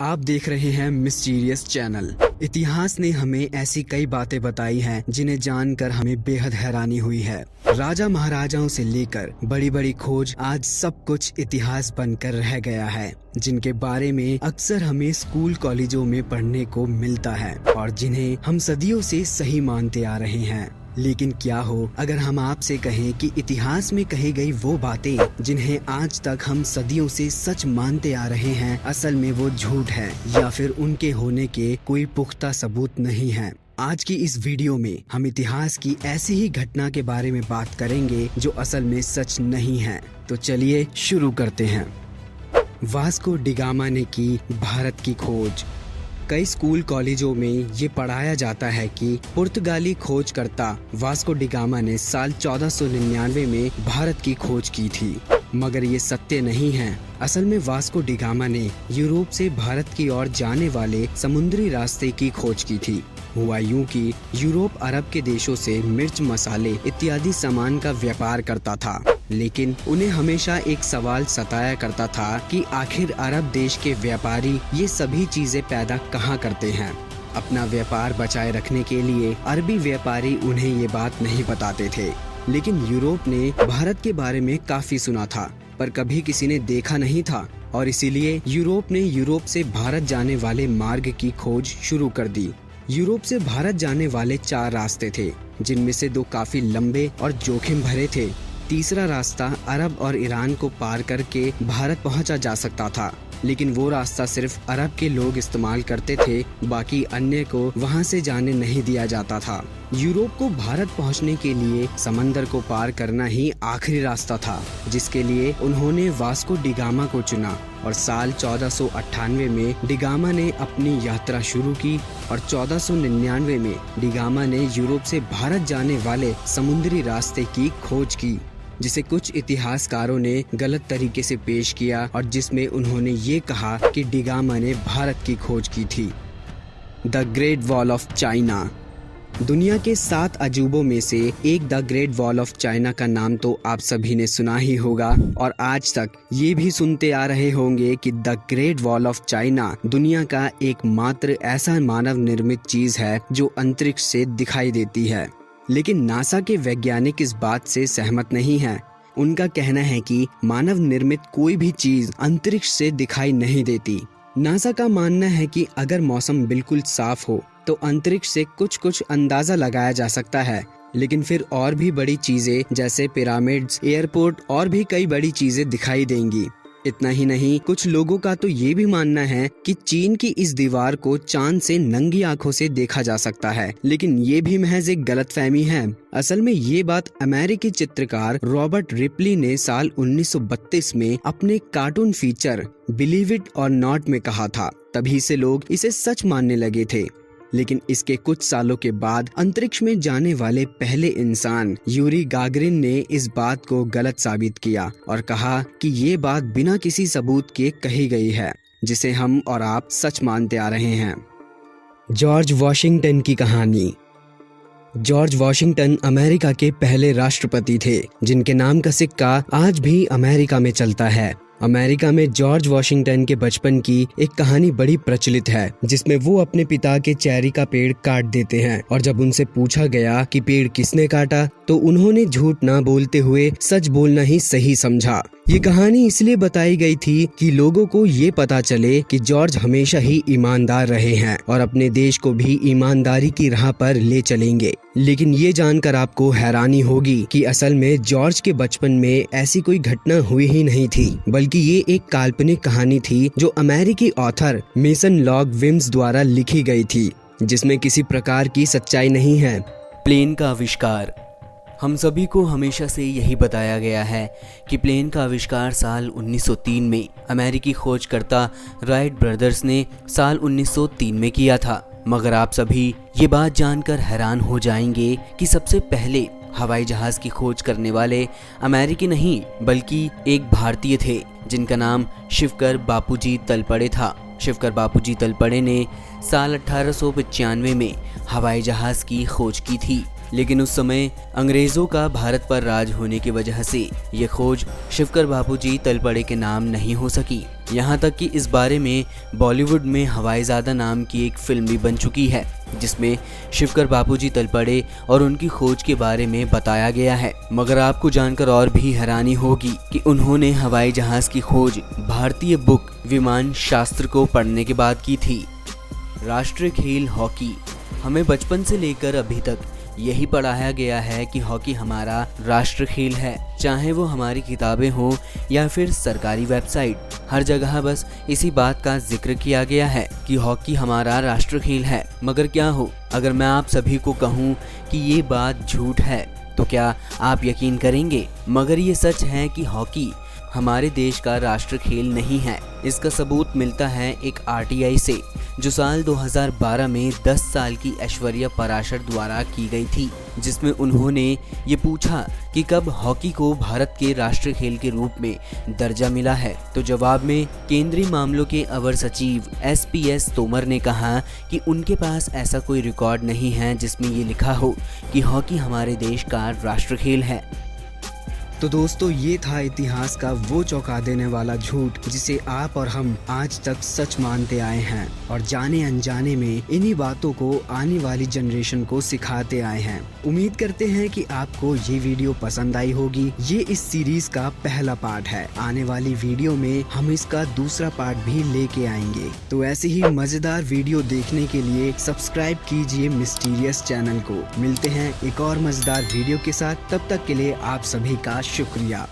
आप देख रहे हैं मिस्टीरियस चैनल। इतिहास ने हमें ऐसी कई बातें बताई हैं जिन्हें जानकर हमें बेहद हैरानी हुई है। राजा महाराजाओं से लेकर बड़ी बड़ी खोज, आज सब कुछ इतिहास बनकर रह गया है, जिनके बारे में अक्सर हमें स्कूल कॉलेजों में पढ़ने को मिलता है और जिन्हें हम सदियों से सही मानते आ रहे हैं। लेकिन क्या हो अगर हम आपसे कहें कि इतिहास में कही गई वो बातें जिन्हें आज तक हम सदियों से सच मानते आ रहे हैं, असल में वो झूठ है या फिर उनके होने के कोई पुख्ता सबूत नहीं है। आज की इस वीडियो में हम इतिहास की ऐसी ही घटना के बारे में बात करेंगे जो असल में सच नहीं है। तो चलिए शुरू करते हैं। वास्को डिगामा ने की भारत की खोज। कई स्कूल कॉलेजों में ये पढ़ाया जाता है कि पुर्तगाली खोजकर्ता वास्को डिगामा ने साल 1499 में भारत की खोज की थी, मगर ये सत्य नहीं है। असल में वास्को डिगामा ने यूरोप से भारत की ओर जाने वाले समुद्री रास्ते की खोज की थी। हुआ यूं कि यूरोप अरब के देशों से मिर्च, मसाले इत्यादि सामान का व्यापार करता था, लेकिन उन्हें हमेशा एक सवाल सताया करता था कि आखिर अरब देश के व्यापारी ये सभी चीजें पैदा कहाँ करते हैं। अपना व्यापार बचाए रखने के लिए अरबी व्यापारी उन्हें ये बात नहीं बताते थे, लेकिन यूरोप ने भारत के बारे में काफी सुना था पर कभी किसी ने देखा नहीं था और इसीलिए यूरोप ने यूरोप से भारत जाने वाले मार्ग की खोज शुरू कर दी। यूरोप से भारत जाने वाले 4 रास्ते थे, जिनमें से 2 काफी लंबे और जोखिम भरे थे। तीसरा रास्ता अरब और ईरान को पार करके भारत पहुंचा जा सकता था, लेकिन वो रास्ता सिर्फ अरब के लोग इस्तेमाल करते थे, बाकी अन्य को वहां से जाने नहीं दिया जाता था। यूरोप को भारत पहुंचने के लिए समंदर को पार करना ही आखिरी रास्ता था, जिसके लिए उन्होंने वास्को डिगामा को चुना और साल 1498 में डिगामा ने अपनी यात्रा शुरू की और 1499 में डिगामा ने यूरोप से भारत जाने वाले समुद्री रास्ते की खोज की, जिसे कुछ इतिहासकारों ने गलत तरीके से पेश किया और जिसमें उन्होंने ये कहा कि डिगामा ने भारत की खोज की थी। The great wall of China. दुनिया के 7 अजूबों में से एक the great wall of China का नाम तो आप सभी ने सुना ही होगा और आज तक ये भी सुनते आ रहे होंगे कि the great wall of China दुनिया का एकमात्र ऐसा मानव निर्मित चीज है जो अंतरिक्ष से दिखाई देती है। लेकिन नासा के वैज्ञानिक इस बात से सहमत नहीं हैं। उनका कहना है कि मानव निर्मित कोई भी चीज अंतरिक्ष से दिखाई नहीं देती। नासा का मानना है कि अगर मौसम बिल्कुल साफ हो तो अंतरिक्ष से कुछ अंदाजा लगाया जा सकता है, लेकिन फिर और भी बड़ी चीजें जैसे पिरामिड्स, एयरपोर्ट और भी कई बड़ी चीजें दिखाई देंगी। इतना ही नहीं, कुछ लोगों का तो ये भी मानना है कि चीन की इस दीवार को चांद से नंगी आंखों से देखा जा सकता है, लेकिन ये भी महज एक गलतफहमी है। असल में ये बात अमेरिकी चित्रकार रॉबर्ट रिपली ने साल 1932 में अपने कार्टून फीचर बिलीव इट और नॉट में कहा था। तभी से लोग इसे सच मानने लगे थे। लेकिन इसके कुछ सालों के बाद अंतरिक्ष में जाने वाले पहले इंसान यूरी गागरिन ने इस बात को गलत साबित किया और कहा कि ये बात बिना किसी सबूत के कही गई है, जिसे हम और आप सच मानते आ रहे हैं। जॉर्ज वॉशिंगटन की कहानी। जॉर्ज वॉशिंगटन अमेरिका के पहले राष्ट्रपति थे, जिनके नाम का सिक्का आज भी अमेरिका में चलता है। अमेरिका में जॉर्ज वॉशिंगटन के बचपन की एक कहानी बड़ी प्रचलित है, जिसमें वो अपने पिता के चेरी का पेड़ काट देते हैं और जब उनसे पूछा गया कि पेड़ किसने काटा तो उन्होंने झूठ ना बोलते हुए सच बोलना ही सही समझा। ये कहानी इसलिए बताई गई थी कि लोगों को ये पता चले कि जॉर्ज हमेशा ही ईमानदार रहे हैं और अपने देश को भी ईमानदारी की राह पर ले चलेंगे। लेकिन ये जानकर आपको हैरानी होगी कि असल में जॉर्ज के बचपन में ऐसी कोई घटना हुई ही नहीं थी, बल्कि ये एक काल्पनिक कहानी थी जो अमेरिकी ऑथर मेसन लॉग विम्स द्वारा लिखी गई थी, जिसमें किसी प्रकार की सच्चाई नहीं है। प्लेन का आविष्कार। हम सभी को हमेशा से यही बताया गया है कि प्लेन का आविष्कार साल 1903 में अमेरिकी खोजकर्ता राइट ब्रदर्स ने साल 1903 में किया था। मगर आप सभी ये बात जानकर हैरान हो जाएंगे कि सबसे पहले हवाई जहाज की खोज करने वाले अमेरिकी नहीं बल्कि एक भारतीय थे, जिनका नाम शिवकर बापूजी तलपड़े था। शिवकर बापूजी तलपड़े ने साल 1895 में हवाई जहाज की खोज की थी, लेकिन उस समय अंग्रेज़ों का भारत पर राज होने की वजह से ये खोज शिवकर बापूजी तलपड़े के नाम नहीं हो सकी। यहाँ तक कि इस बारे में बॉलीवुड में हवाईज़ादा नाम की एक फिल्म भी बन चुकी है, जिसमें शिवकर बापूजी तलपड़े और उनकी खोज के बारे में बताया गया है। मगर आपको जानकर और भी हैरानी होगी कि उन्होंने हवाई जहाज़ की खोज भारतीय बुक विमान शास्त्र को पढ़ने के बाद की थी। राष्ट्रीय खेल हॉकी। हमें बचपन से लेकर अभी तक यही पढ़ाया गया है कि हॉकी हमारा राष्ट्र खेल है, चाहे वो हमारी किताबें हों या फिर सरकारी वेबसाइट, हर जगह बस इसी बात का जिक्र किया गया है कि हॉकी हमारा राष्ट्र खेल है। मगर क्या हो अगर मैं आप सभी को कहूँ कि ये बात झूठ है, तो क्या आप यकीन करेंगे? मगर ये सच है कि हॉकी हमारे देश का राष्ट्र खेल नहीं है। इसका सबूत मिलता है एक RTI से, जो साल 2012 में 10 साल की ऐश्वर्या पराशर द्वारा की गई थी, जिसमें उन्होंने ये पूछा कि कब हॉकी को भारत के राष्ट्रीय खेल के रूप में दर्जा मिला है। तो जवाब में केंद्रीय मामलों के अवर सचिव SPS तोमर ने कहा कि उनके पास ऐसा कोई रिकॉर्ड नहीं है जिसमें ये लिखा हो कि हॉकी हमारे देश का राष्ट्र खेल है। तो दोस्तों, ये था इतिहास का वो चौंका देने वाला झूठ जिसे आप और हम आज तक सच मानते आए हैं और जाने अनजाने में इन्हीं बातों को आने वाली जनरेशन को सिखाते आए हैं। उम्मीद करते हैं कि आपको ये वीडियो पसंद आई होगी। ये इस सीरीज का पहला पार्ट है। आने वाली वीडियो में हम इसका दूसरा पार्ट भी लेके आएंगे। तो ऐसे ही मजेदार वीडियो देखने के लिए सब्सक्राइब कीजिए मिस्टीरियस चैनल को। मिलते हैं एक और मजेदार वीडियो के साथ, तब तक के लिए आप सभी का शुक्रिया।